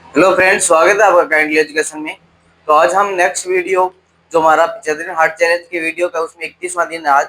Hello friends, स्वागत है आपका काइंडली एजुकेशन में। तो आज हम नेक्स्ट वीडियो जो हमारा 75 हार्ट चैलेंज की वीडियो का उसमें 31वां दिन है आज,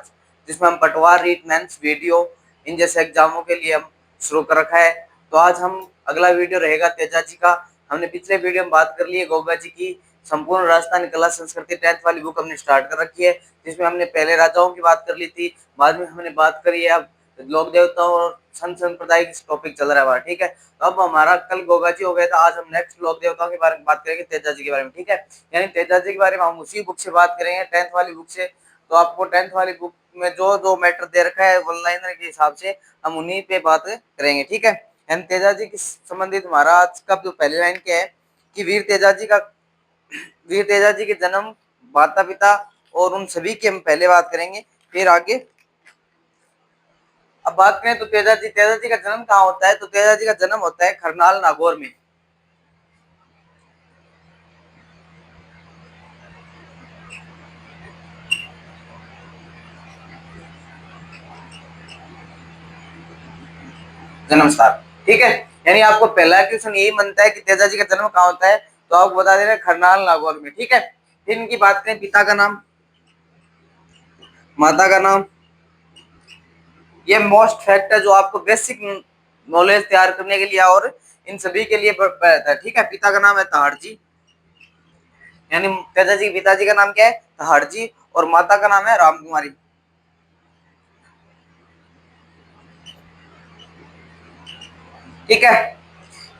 जिसमें हम पटवार रीट मेंस वीडियो इन जैसे एग्जामों के लिए हम शुरू कर रखा है। तो आज हम अगला वीडियो रहेगा तेजा जी का। हमने पिछले वीडियो में बात कर ली है गोगा जी की संपूर्ण राजस्थानी कला संस्कृति 10th वाली बुक हमने स्टार्ट कर रखी है, जिसमें हमने पहले राजाओं की बात कर ली थी, बाद में हमने बात करी है अब लोक देवताओं और संत संप्रदाय की टॉपिक चल रहा है हमारा। ठीक है, तो अब हमारा कल गोगा जी हो गया था, आज हम नेक्स्ट लोक देवताओं के बारे में बात करेंगे, तेजा जी के बारे में। ठीक है, यानी तेजा जी के बारे में हम उसी बुक से बात करेंगे, 10th वाली बुक से। तो आपको 10th वाली बुक में जो जो मैटर दे रखा है वन लाइनर के हिसाब से हम उन्हीं पे बात करेंगे। ठीक है, यानी तेजा जी के संबंधित हमारा आज का जो पहली लाइन क्या है कि वीर तेजा जी के जन्म, माता पिता और उन सभी की हम पहले बात करेंगे, फिर आगे। अब बात करें तो तेजा जी का जन्म कहाँ होता है, तो तेजा जी का जन्म होता है करनाल नागौर में। जन्म स्थान। ठीक है, यानी आपको पहला क्वेश्चन यही बनता है कि तेजा जी का जन्म कहाँ होता है, तो आपको बता दे रहे हैं करनाल नागौर में। ठीक है, फिर इनकी बात करें, पिता का नाम, माता का नाम, ये मोस्ट फैक्ट है जो आपको बेसिक नॉलेज तैयार करने के लिए और इन सभी के लिए रहता है। ठीक है, पिता का नाम है तहाड़जी, यानी तेजा जी पिताजी का नाम क्या है, तहाड़जी, और माता का नाम है रामकुमारी। ठीक है,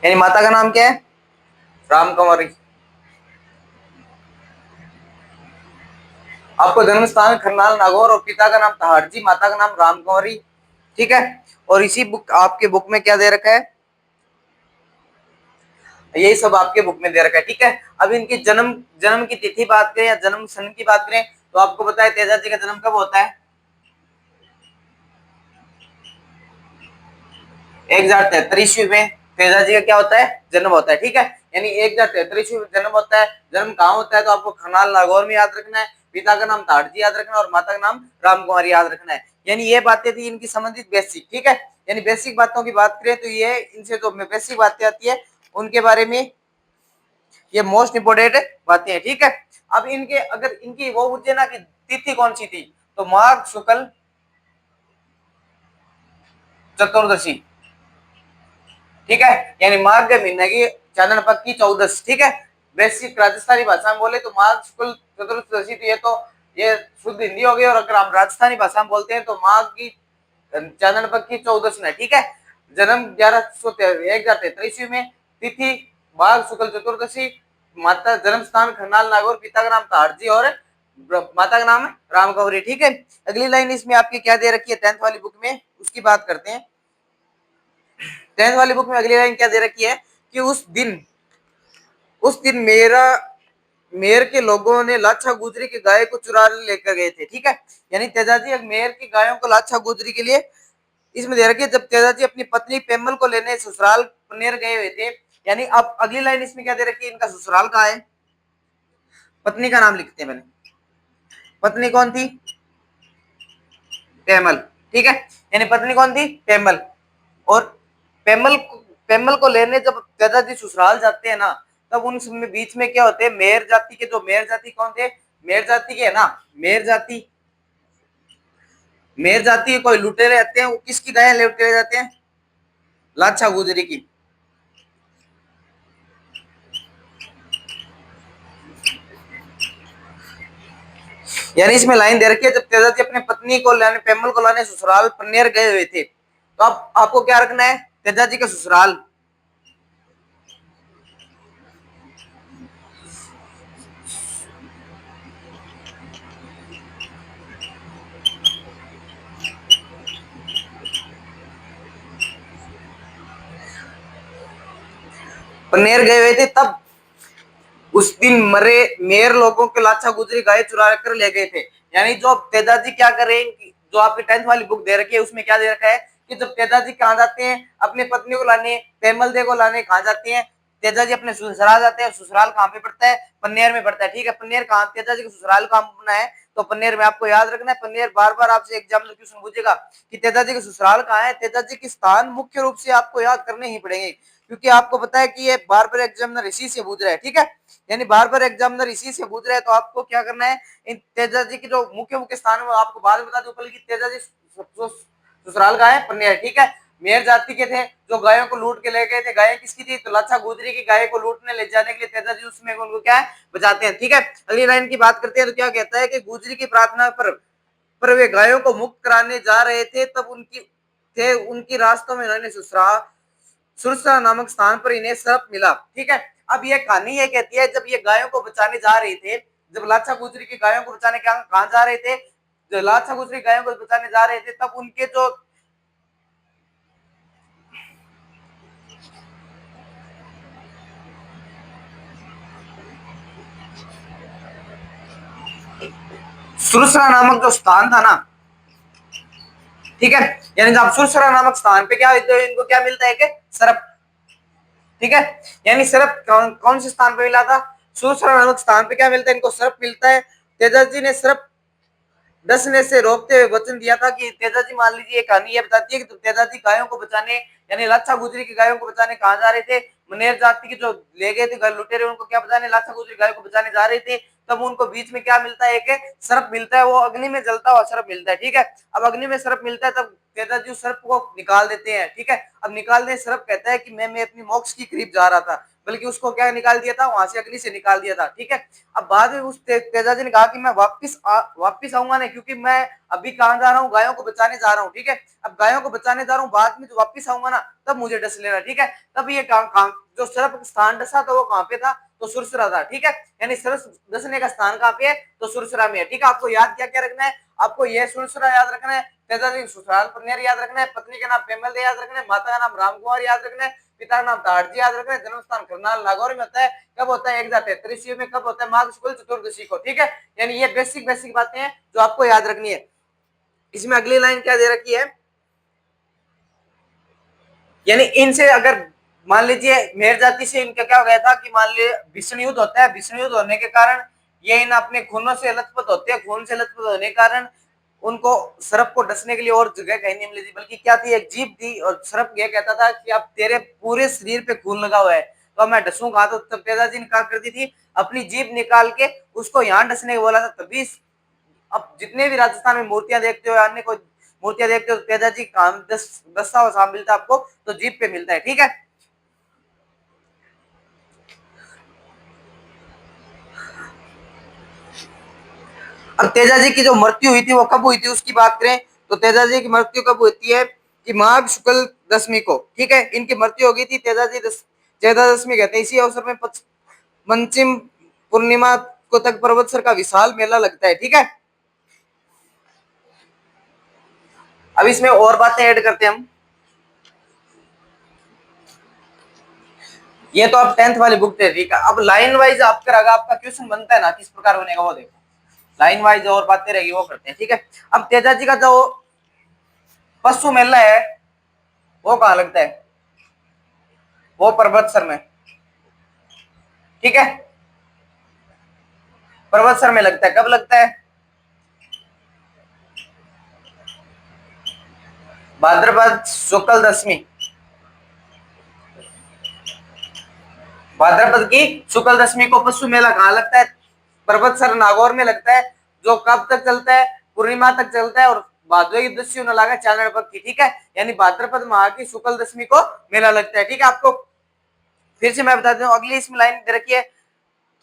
यानी माता का नाम क्या है, रामकुमारी। आपको जन्म स्थान करनाल नागौर और पिता का नाम तहाड़जी, माता का नाम रामकुमारी। ठीक है, और इसी बुक आपके बुक में क्या दे रखा है, यही सब आपके बुक में दे रखा है। ठीक है, अब इनकी जन्म जन्म की तिथि बात करें या जन्म सन की बात करें, तो आपको पता है तेजा जी का जन्म कब होता है, 1073 ईस्वी में तेजा जी का क्या होता है, जन्म होता है। ठीक है, यानी 1073 ईस्वी में जन्म होता है। जन्म कहाँ होता है, तो आपको खनाल नागौर में याद रखना है, पिता का नाम ताड़जी याद रखना है और माता का नाम रामकुमारी याद रखना है। यानी ये बातें थी इनकी संबंधित बेसिक। ठीक है, यानी बेसिक बातों की बात करें तो ये इनसे जो बेसिक बातें आती है उनके बारे में ये मोस्ट इंपोर्टेंट बातें हैं। ठीक है, अब इनके अगर इनकी वो पूछे ना कि तिथि कौन सी थी, तो माघ शुक्ल चतुर्दशी। ठीक है, यानी माघ के महीने की चांदन पक्ष की 14। ठीक है, बेसिक राजस्थानी भाषा में बोले तो माघ शुक्ल चतुर्दशी, तो ये शुद्ध हिंदी हो गई, और अगर हम राजस्थानी भाषा में बोलते हैं तो माघ की चांदन पक्ष की 14 में। ठीक है, जन्म 1073 ईस्वी में, तिथि माघ शुक्ल चतुर्दशी, माता जन्म स्थान खरनाल नागौर, पिता का नाम तारजी और माता का नाम राम गौरी। ठीक है, अगली लाइन इसमें आपकी क्या दे रखी है 10th वाली बुक में, उसकी बात करते हैं। 10th वाली बुक में अगली लाइन क्या दे रखी है कि उस दिन मेयर के लोगों ने लाछा गुजरी की गाय को चुरा लेकर गए थे। ठीक है, यानी तेजाजी मेयर की गायों को लाछा गुजरी के लिए इसमें दे रखी है, जब तेजाजी अपनी पत्नी पेमल को लेने ससुराल पनेर गए हुए थे। यानी अब अगली लाइन इसमें क्या दे रखी है, इनका ससुराल कहाँ है, पत्नी का नाम लिखते हैं मैंने, पत्नी कौन थी, पेमल। ठीक है, यानी पत्नी कौन थी, पेमल। और पेमल पेमल को लेने जब दादाजी ससुराल जाते हैं ना, तब उन सब में बीच में क्या होते हैं, मेयर जाति के, जो मेयर जाति कौन थे, मेयर जाति के है ना, मेयर जाति के कोई लुटेरे रहते हैं, वो किसकी गायें लुटेरे जाते हैं, लाछा गुजरी की। यानी इसमें लाइन दे रखी है, जब तेजाजी अपने पत्नी को लाने, पेमल को लाने ससुराल पन्नेर गए हुए थे, तो अब आपको क्या रखना है, तेजाजी का ससुराल। पन्नेर गए हुए थे, तब उस दिन मरे मेयर लोगों के लाछा गुजरी गाय चुरा कर ले गए थे। यानी जो तेजाजी क्या करे, जो आपकी 10th वाली बुक दे रखी है उसमें क्या दे रखा है कि जब तेजाजी कहाँ जाते हैं अपनी पत्नी को लाने, पेमल दे को लाने कहाँ जाते हैं, तेजाजी अपने ससुराल जाते हैं। ससुराल कहाँ पे पड़ता है, पन्नेर में पड़ता है। ठीक है, पन्नेर कहाँ, तेजाजी का ससुराल कहाँ बना है, तो पन्नेर में। आपको याद रखना है, पन्नेर बार बार आपसे एग्जाम में क्वेश्चन पूछेगा कि तेजाजी का ससुराल कहाँ है, तेजाजी के स्थान मुख्य रूप से आपको याद करने ही पड़ेंगे, क्योंकि आपको पता है कि ये बार बार एग्जामिनर इसी से पूछ रहा है, ठीक है। यानी बार बार एग्जामिनर इसी से पूछ रहा है, तो आपको क्या करना है, इन तेजा जी की जो मुख्य मुख्य स्थान है आपको बाद में बता दूं, बल्कि तेजा जी ससुराल का है पन्निया, ठीक है। मेयर जाति के थे जो गायों को लूट के ले गए थे। गायें किसकी थी, तो लाचा गुजरी की गाय को लूटने ले जाने के लिए तेजा जी उसमें उनको क्या है बचाते हैं, ठीक है। अगली लाइन की बात करते हैं तो क्या कहता है कि गुजरी की प्रार्थना पर वे गायों को मुक्त कराने जा रहे थे, तब उनकी रास्तों में उन्होंने सुरसा नामक स्थान पर इन्हें सर्प मिला, ठीक है। अब ये कहानी ये कहती है, जब ये गायों को बचाने जा रहे थे, जब लाचा गुजरी की गायों को बचाने कहां जा रहे थे, जो लाचा गुजरी गायों को बचाने जा रहे थे, तब उनके जो सुरसरा नामक जो स्थान था ना, ठीक है, यानी जब सुरसरा नामक स्थान पे क्या तो इनको क्या मिलता है कि सर्प, ठीक है। यानी सर्प कौन से स्थान पे मिला था, सुरसरा नामक स्थान पे क्या मिलता है, इनको सर्प मिलता है। तेजस जी ने सर्प डसने से रोकते हुए वचन दिया था कि तेजा जी, मान लीजिए कहानी ये बताती है कि तेजा जी गायों को बचाने, यानी लाचा गुजरी की गायों को बचाने कहां जा रहे थे, मनेर जाति के जो ले गए थे घर लुटेरे, उनको क्या बचाने लाचा गुजरी गायों को बचाने जा रहे थे। तब उनको बीच में क्या मिलता है, एक सर्प मिलता है, वो अग्नि में जलता हुआ सर्प मिलता है, ठीक है। अब अग्नि में सर्प मिलता है, तब तेजा जी उस सर्प को निकाल देते हैं, ठीक है। अब निकालने सर्प कहता है कि मैं अपनी मोक्ष की करीब जा रहा था, बल्कि उसको क्या निकाल दिया था, वहां से अग्नि से निकाल दिया था, ठीक है। अब बाद में उस तेजा जी ने कहा कि मैं वापिस आऊंगा नहीं, क्योंकि मैं अभी कहां जा रहा हूँ, गायों को बचाने जा रहा हूँ, ठीक है। अब गायों को बचाने जा रहा हूँ, बाद में जो वापिस आऊंगा ना, तब मुझे डस लेना, ठीक है। तब ये जो सर्प स्थान डसा था वो कहाँ पे था, तो सुरसरा था, ठीक है। यानी सर्प डसने का स्थान कहाँ पे है, तो सुरसरा में है, ठीक है। आपको याद क्या क्या रखना है, आपको यह सुरसरा याद रखना है, तेजा जी ससुराल पन्नेर याद रखना है, पत्नी का नाम पेमल याद रखना है, माता का नाम रामकुमार याद रखना है, पिता का नाम ताड़जी याद रखना है, जन्म स्थान करनाल नागौर में होता है। कब होता है, 1033 में। कब होता है, माघ शुक्ल चतुर्दशी को, ठीक है। यानी ये बेसिक बेसिक बातें हैं जो आपको याद रखनी है। इसमें अगली लाइन क्या दे रखी है, यानी इनसे अगर मान लीजिए मेर जाति से इनका क्या हो गया था कि मान लीजिए भीषण युद्ध होता है, भीषण युद्ध होने के कारण ये इन अपने खूनों से लथपथ होते हैं, खून से लथपथ होने के कारण उनको सर्प को डसने के लिए और जगह कहीं नहीं मिली थी, बल्कि क्या थी, एक जीप थी, और सर्प ये कहता था कि अब तेरे पूरे शरीर पे खून लगा हुआ है, तो मैं डसूं कहां, तो तब तेजा जी ने क्या कर दी थी, अपनी जीप निकाल के उसको यहाँ डसने को बोला था। तभी अब जितने भी राजस्थान में मूर्तियां देखते हो, अन्य कोई मूर्तियां देखते हो, तेजा जी काम दस्ता हुआ मिलता है आपको, तो जीप पे मिलता है, ठीक है। अब तेजा जी की जो मृत्यु हुई थी वो कब हुई थी उसकी बात करें, तो तेजा जी की मृत्यु कब होती है कि माघ शुक्ल दशमी को, ठीक है। इनकी मृत्यु हो गई थी, तेजा जी तेजा दशमी कहते हैं। इसी अवसर में पंचम पूर्णिमा को तक पर्वतसर का विशाल मेला लगता है, ठीक है। अब इसमें और बातें ऐड करते हैं हम। ये तो आप 10th वाली बुक थे, ठीक है। अब लाइन वाइज आपका क्वेश्चन बनता है ना, किस प्रकार बनेगा वो देखो, लाइन वाइज और बातें रहेगी वो करते हैं, ठीक है। अब तेजा जी का जो पशु मेला है वो कहाँ लगता है, वो पर्वतसर में, ठीक है। पर्वतसर में लगता है। कब लगता है, भाद्रपद शुक्ल दशमी, भाद्रपद की शुक्ल दशमी को पशु मेला कहाँ लगता है, पर्वतसर नागौर में लगता है, जो कब तक चलता है, पूर्णिमा तक चलता है, और भादवे की दस्यु न लागा चालन पक्की, ठीक है। यानी भाद्रपद माह की शुक्ल दशमी को मेला लगता है, ठीक है। आपको फिर से मैं बता दूं, अगली इसमें लाइन दे रखी है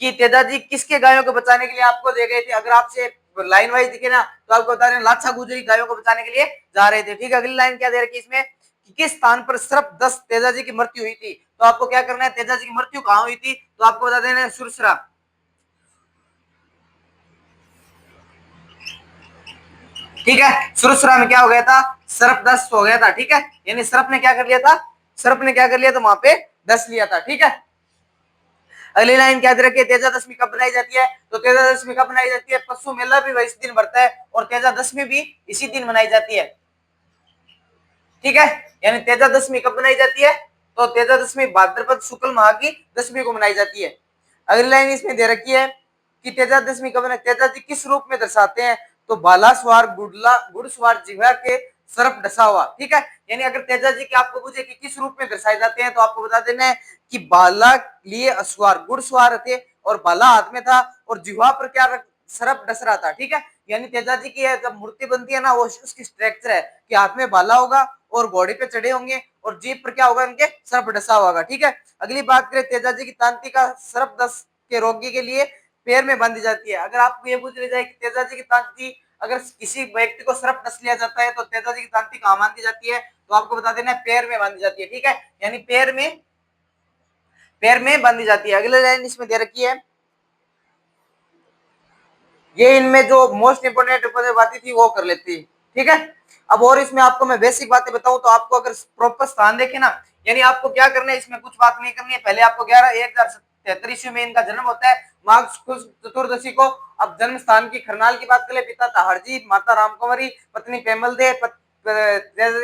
कि तेजा जी किसके गायों को बचाने के लिए आपको दे गए थे। अगर आपसे लाइन वाइज दिखे ना, तो आपको बता रहे हैं लाछा गुजरी गायों को बचाने के लिए जा रहे थे, ठीक है। अगली लाइन क्या दे रखी है इसमें कि किस स्थान पर सिर्फ 10 तेजा जी की मृत्यु हुई थी, तो आपको क्या करना है, तेजा जी की मृत्यु कहां हुई थी, तो आपको बता देना सुरसरा, ठीक है। सुरसरा में क्या हो गया था, सर्प 10 हो गया था, ठीक है। यानी सर्प ने क्या कर लिया था, सर्प ने क्या कर लिया था, वहां पे 10 लिया था, ठीक है। अगली लाइन क्या दे रखी है, तेजा दशमी कब बनाई जाती है, तो तेजा दशमी कब बनाई जाती है, पशु मेला भी इसी दिन बढ़ता है, और तेजा दशमी भी इसी दिन मनाई जाती है, ठीक है। यानी तेजा दशमी कब बनाई जाती है, तो तेजा दशमी भाद्रपद शुक्ल माह की दशमी को मनाई जाती है। अगली लाइन इसमें दे रखी है कि तेजा दशमी कब, तेजा जी किस रूप में दर्शाते हैं, तो बाला सवार घुड़सवार जिह्वा के सर्प डसा हुआ, ठीक है। यानी अगर तेजा जी की आपको पूछे कि किस रूप में दर्शाए जाते हैं तो आपको बता देना है कि बाला लिए असवार घुड़सवार थे और बाला हाथ में था और जिह्वा पर क्या सर्प डस रहा था, ठीक है। यानी तेजा जी की जब मूर्ति बनती है ना, वो उसकी स्ट्रक्चर है कि हाथ में बाला होगा और घोड़े पे चढ़े होंगे और जीभ पर क्या होगा, इनके सर्प डसा होगा, ठीक है। अगली बात करें तेजा जी की तांत्रिक का सर्प दस के रोगी के लिए पैर में बांधी जाती है। अगर आपको ये पूछ लिया जाए कि तेजा जी की तांत्रिक अगर किसी व्यक्ति को सर्प डस लिया जाता है तो तेजा जी की तांत्रिक कहां बांधी जाती है, तो आपको बता देना है पैर में बांधी जाती है, ठीक है। यानी पैर में बांधी जाती है। अगले लाइन इसमें दे रखी है, ये इनमें जो मोस्ट इंपोर्टेंट बातें थी वो कर लेती, ठीक है। अब और इसमें आपको मैं बेसिक बातें बताऊं तो आपको अगर प्रॉपर स्थान देखे ना, यानी आपको क्या करना है, इसमें कुछ बात नहीं करनी है। पहले आपको 11/1/1073 ईस्वी में इनका जन्म होता है माघ चतुर्दशी को। अब जन्म स्थान की खरनाल की बात करें, पिता था हरजीत, माता रामकुंवरी, पत्नी पेमल दे,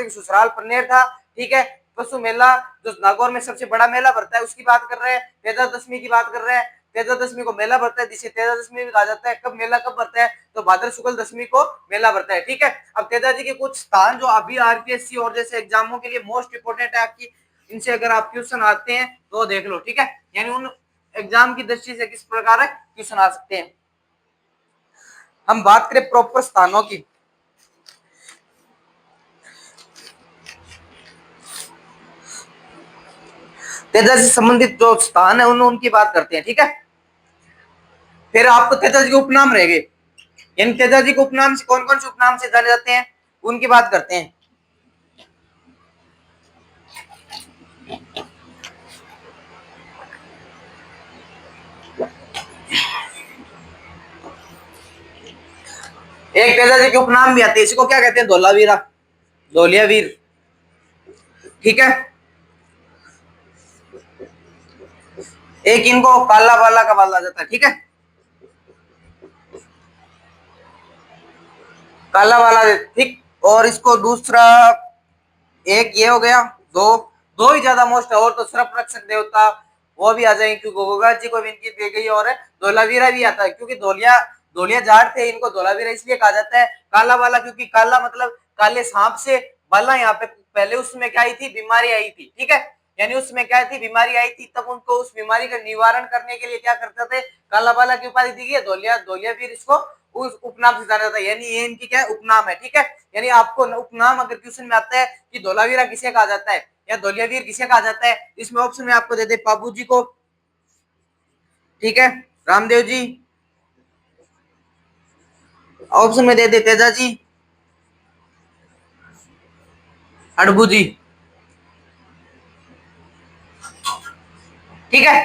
ससुराल पन्नेर था, ठीक है। पशु मेला जो नागौर में सबसे बड़ा मेला भरता है उसकी बात कर रहे हैं। तेजा दशमी की बात कर रहे हैं, तेजा दशमी को मेला भरता है जिसे तेजा दशमी भी कहा जाता है। कब मेला कब भरता है, तो भाद्र शुक्ल दशमी को मेला भरता है, ठीक है। अब तेजा जी के कुछ स्थान जो अभी आरपीएससी और जैसे एग्जामों के लिए मोस्ट इंपोर्टेंट है आपकी, इनसे अगर आप क्वेश्चन आते हैं तो देख लो, ठीक है। यानी उन एग्जाम की दृष्टि से किस प्रकार है क्वेश्चन आ सकते हैं। हम बात करें प्रॉपर स्थानों की, तेजा से संबंधित जो स्थान है उनकी बात करते हैं, ठीक है। फिर आपको तेजा जी के उपनाम रहेंगे, यानी तेजा जी के उपनाम से कौन कौन से उपनाम से जाने जाते हैं उनकी बात करते हैं। एक तेजा जी के उपनाम भी आते हैं, इसको क्या कहते हैं, धोलावीरा, धोलिया वीर, ठीक है। एक इनको काला बाला का बाला जाता है, ठीक है, काला वाला, ठीक। और इसको दूसरा एक ये हो गया, दो दो ही ज्यादा मोस्ट है, और तो सर्प रक्षक देवता वो भी आ जाएंगे क्योंकि गोगा जी को भी इनकी दी गई, और धोलावीरा भी आता है क्योंकि धोलिया धोलिया जाट थे, इनको धोलावीरा इसलिए कहा जाता है। काला वाला क्योंकि काला मतलब काले सांप से बाला, यहाँ पे पहले उसमें क्या आई थी, बीमारी आई थी, ठीक है। यानी उसमें क्या थी, बीमारी आई थी, तब उनको उस बीमारी का निवारण करने के लिए क्या करते थे, काला बाला की उपाधि दी गई, धोलिया धोलिया वीर इसको उस उपनाम से जाना जाता है। यानी ये इनकी क्या है, उपनाम है, ठीक है। यानी आपको उपनाम अगर क्वेश्चन में आता है कि धोलावीरा किसे कहा जाता है या धोलियावीर किसे कहा जाता है, इसमें ऑप्शन में आपको दे दे पाबू जी को, ठीक है, रामदेव जी, ऑप्शन में दे दे तेजा जी, अड़बू जी, ठीक है।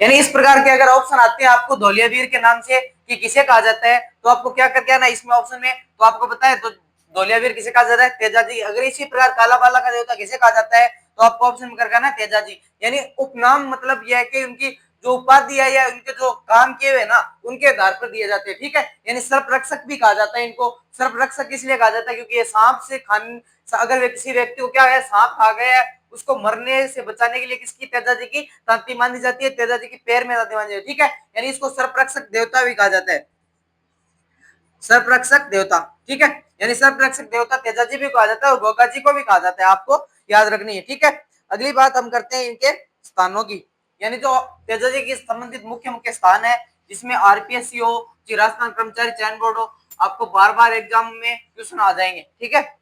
यानी इस प्रकार के अगर ऑप्शन आते हैं आपको धोलियावीर के नाम से कि किसे कहा जाता है, तो आपको क्या करके आना इसमें ऑप्शन में, तो आपको पता है तो धोलियावीर किसे कहा जाता है, तेजा जी। अगर इसी प्रकार काला बाला का देवता किसे कहा जाता है, तो आपको ऑप्शन में करके आना तेजा जी। यानी उपनाम मतलब यह है कि उनकी जो उपाधि है या उनके जो काम किए हुए ना उनके आधार पर दिए जाते हैं, ठीक है। यानी सर्प रक्षक भी कहा जाता है इनको। सर्प रक्षक इसलिए कहा जाता है क्योंकि ये सांप से खान, अगर किसी व्यक्ति को क्या है सांप खा गया है उसको मरने से बचाने के लिए किसकी, तेजा जी की तांती मानी जाती है, तेजा जी की पैर में तांती मानी जाती है, ठीक है। यानी इसको सर्परक्षक देवता भी कहा जाता है, सर्परक्षक देवता, ठीक है। यानी सर्परक्षक देवता तेजा जी भी कहा जाता है और गोगा जी को भी कहा जाता है, आपको याद रखनी है, ठीक है। अगली बात हम करते हैं इनके स्थानों की, यानी जो तेजा जी के संबंधित मुख्य मुख्य स्थान है जिसमें आरपीएससी हो, राजस्थान कर्मचारी चयन बोर्ड हो, आपको बार बार एग्जाम में क्वेश्चन आ जाएंगे, ठीक है।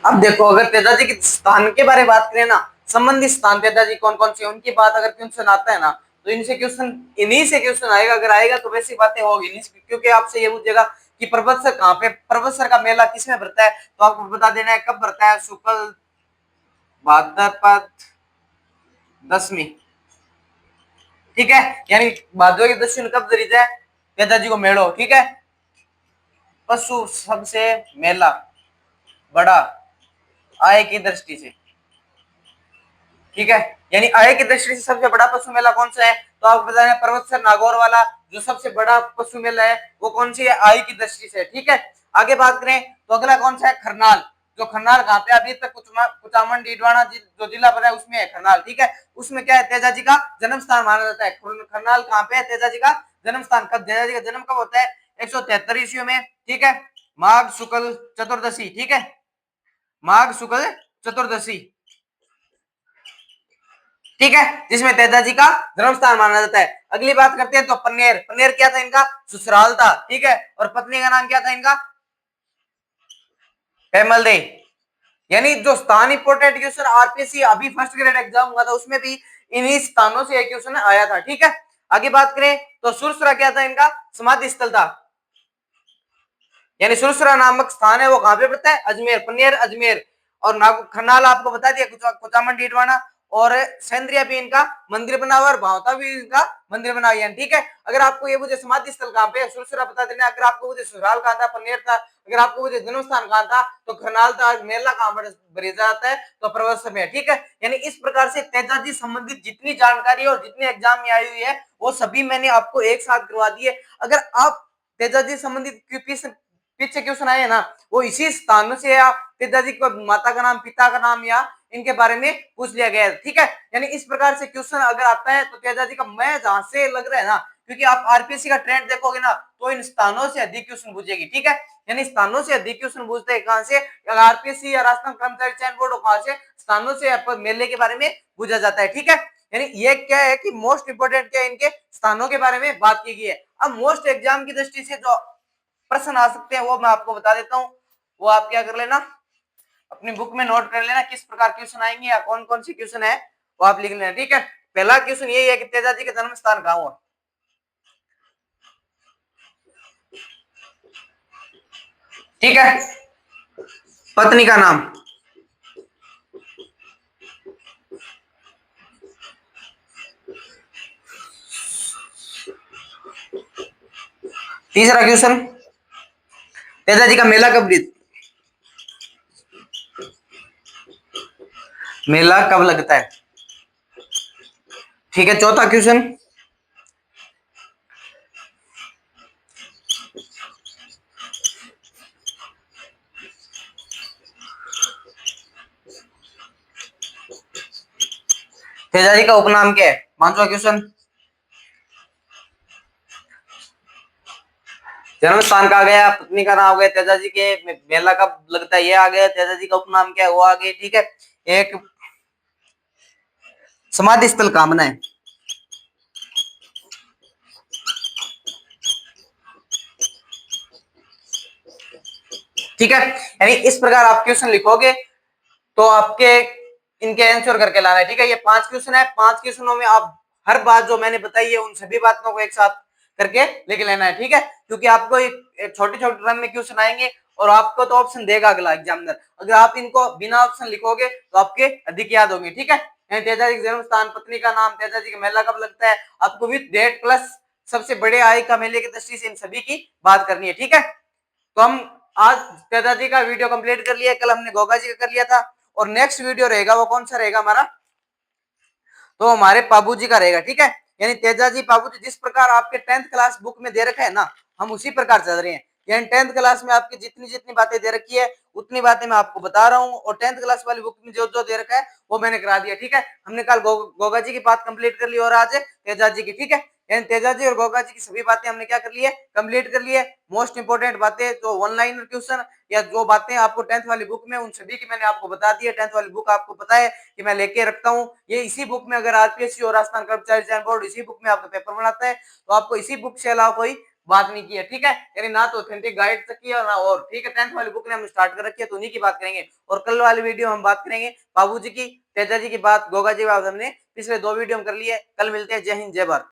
अब देखो, अगर तेजाजी के स्थान के बारे में बात करें ना, संबंधित स्थान तेजाजी कौन कौन से उनकी बात अगर क्वेश्चन आता है ना, तो इनसे क्वेश्चन, इन्हीं से क्वेश्चन आएगा। अगर आएगा तो वैसी बातें होगी नहीं, क्योंकि आपसे ये पूछेगा कि पर्वतसर कहाँ पे, पर्वतसर का मेला किसमें भरता है, तो आपको बता देना है कब भरता है, शुक्ल भाद्रपद दशमी। ठीक है, यानी भादों की दशमी कब जरित है तेजाजी को मेड़ो। ठीक है, पशु सबसे मेला बड़ा आय की दृष्टि से। ठीक है, यानी आय की दृष्टि से सबसे बड़ा पशु मेला कौन सा है, तो आपको बताना है पर्वतसर नागौर वाला जो सबसे बड़ा पशु मेला है वो कौन सी है, आय की दृष्टि से। ठीक है, आगे बात करें तो अगला कौन सा है, खरनाल। जो खरनाल कहाँ पे, अभी तक कुचामन डीडवाना जो जिला बना है उसमें है खरनाल। ठीक है, उसमें क्या है, तेजाजी का जन्म स्थान माना जाता है। खरनाल कहाँ पे है, तेजाजी का जन्म स्थान। कब तेजाजी का जन्म कब होता है, 173 ईस्वी में। ठीक है, माघ शुक्ल चतुर्दशी। ठीक है, माघ शुक्ल चतुर्दशी। ठीक है, जिसमें तेजाजी का जन्म स्थान माना जाता है। अगली बात करते हैं तो पन्नेर। पन्नेर क्या था, इनका ससुराल था। ठीक है, और पत्नी का नाम क्या था इनका, पेमल दे। यानी जो स्थान इंपोर्टेंट क्वेश्चन आरपीएससी अभी फर्स्ट ग्रेड एग्जाम हुआ था उसमें भी इन्हीं स्थानों से एक क्वेश्चन आया था। ठीक है, आगे बात करें तो सुरसरा क्या था इनका, समाधि स्थल था। यानी सुरसरा नामक स्थान है वो कहां पे पड़ता है, अजमेर, पन्नेर अजमेर। और खरनाल आपको बता दिया, कुचामन डीडवाना। और सेंद्रिया भी इनका मंदिर बना हुआ, और भावता भी इनका मंदिर बना हुआ है। ठीक है, अगर आपको ये मुझे समाधि स्थल कहां पे है, सुरसरा बता देना। अगर आपको मुझे ससुराल कहां था, पन्नेर था। अगर आपको मुझे जन्म स्थान कहां था, तो खरनाल था। मेला कहां भरे जाता है, तो पर्वत में। ठीक है, यानी इस प्रकार से तेजाजी संबंधित जितनी जानकारी और जितनी एग्जाम में आई हुई है वो सभी मैंने आपको एक साथ करवा दी है। अगर आप तेजाजी संबंधित पीछे क्वेश्चन आए ना, वो इसी स्थान से या पिताजी को माता का नाम, पिता का नाम या इनके बारे में पूछ लिया गया है। ठीक है, यानी इस प्रकार से क्वेश्चन अगर आता है तो तेजाजी का, मैं जहां से लग रहा है ना, क्योंकि आप आरपीएससी का ट्रेंड देखोगे ना तो इन स्थानों से अधिक क्वेश्चन पूछेगी। ठीक है, यानी स्थानों से अधिक क्वेश्चन पूछते हैं कहां से, आरपीएससी या राजस्थान कर्मचारी चयन बोर्ड कहां से, स्थानों से मेले के बारे में पूछा जाता है। ठीक है, यानी ये क्या है कि मोस्ट इंपोर्टेंट क्या है, इनके स्थानों के बारे में बात की गई है। अब मोस्ट एग्जाम की दृष्टि से जो प्रश्न आ सकते हैं वो मैं आपको बता देता हूं। वो आप क्या कर लेना, अपनी बुक में नोट कर लेना किस प्रकार क्वेश्चन आएंगे या कौन कौन सी क्वेश्चन है वो आप लिख लेना। ठीक है, पहला क्वेश्चन यही है कि तेजाजी का जन्म स्थान कहां हुआ। ठीक है, पत्नी का नाम, तीसरा क्वेश्चन, तेजाजी का मेला कब, मेला कब लगता है। ठीक है, चौथा क्वेश्चन, तेजाजी का उपनाम क्या है। पांचवा क्वेश्चन, जन्म स्थान का आ गया, पत्नी का नाम आ गया, तेजाजी के मेला कब लगता है ये आ गया, तेजाजी का उपनाम क्या है वो आ गया। ठीक है, एक समाधि स्थल कहां बना है। ठीक है, यानी इस प्रकार आप क्वेश्चन लिखोगे तो आपके इनके आंसर करके लाना है। ठीक है, ये 5 क्वेश्चन है, 5 क्वेश्चनों में आप हर बात जो मैंने बताई है उन सभी बातों को एक साथ करके लिख लेना है। ठीक है, क्योंकि आपको एक छोटे छोटे रन में क्वेश्चन आएंगे और आपको तो ऑप्शन देगा अगला एग्जामिनर। अगर आप इनको बिना ऑप्शन लिखोगे तो आपके अधिक याद होंगे। ठीक है, तेजाजी का जन्म स्थान, पत्नी का नाम, तेजाजी का मेला कब लगता है, आपको विद डेट प्लस सबसे बड़े आय का मेले की दृष्टि से इन सभी की बात करनी है। ठीक है, तो हम आज तेजाजी का वीडियो कंप्लीट कर लिया, कल हमने गोगा जी का कर लिया था। और नेक्स्ट वीडियो रहेगा वो कौन सा रहेगा हमारा, तो हमारे पाबू जी का रहेगा। ठीक है, यानी तेजा जी पाबू जी जिस प्रकार आपके 10th क्लास बुक में दे रखा है ना, हम उसी प्रकार चल रहे हैं। यानी 10th क्लास में आपकी जितनी जितनी बातें दे रखी है उतनी बातें मैं आपको बता रहा हूँ, और 10th क्लास वाली बुक में जो जो दे रखा है वो मैंने करा दिया। ठीक है, हमने कल गोगा जी की बात कंप्लीट कर ली और आज तेजा जी की। ठीक है, यानी तेजा जी और गोगा जी की सभी बातें हमने क्या कर ली है, कंप्लीट कर ली है। मोस्ट इंपोर्टेंट बातें जो वन लाइनर क्वेश्चन या जो बातें आपको 10th वाली बुक में उन सभी की मैंने आपको बता दी है। 10th वाली बुक आपको पता है कि मैं लेके रखता हूँ, ये इसी बुक में अगर आरपीएससी और राजस्थान कर्मचारी चयन बोर्ड इसी बुक में आपका पेपर बनाता है तो आपको इसी बुक से अलावा कोई बात नहीं की है। ठीक है, यानी ना तो ऑथेंटिक गाइड तक की है ना और। ठीक है, 10th वाली बुक ने हम स्टार्ट कर रखी है तो उन्हीं की बात करेंगे, और कल वाली वीडियो हम बात करेंगे बाबू जी की, तेजा जी की बात, गोगा जी की बात हमने पिछले 2 वीडियो में कर ली है। कल मिलते हैं, जय हिंद जय भारत।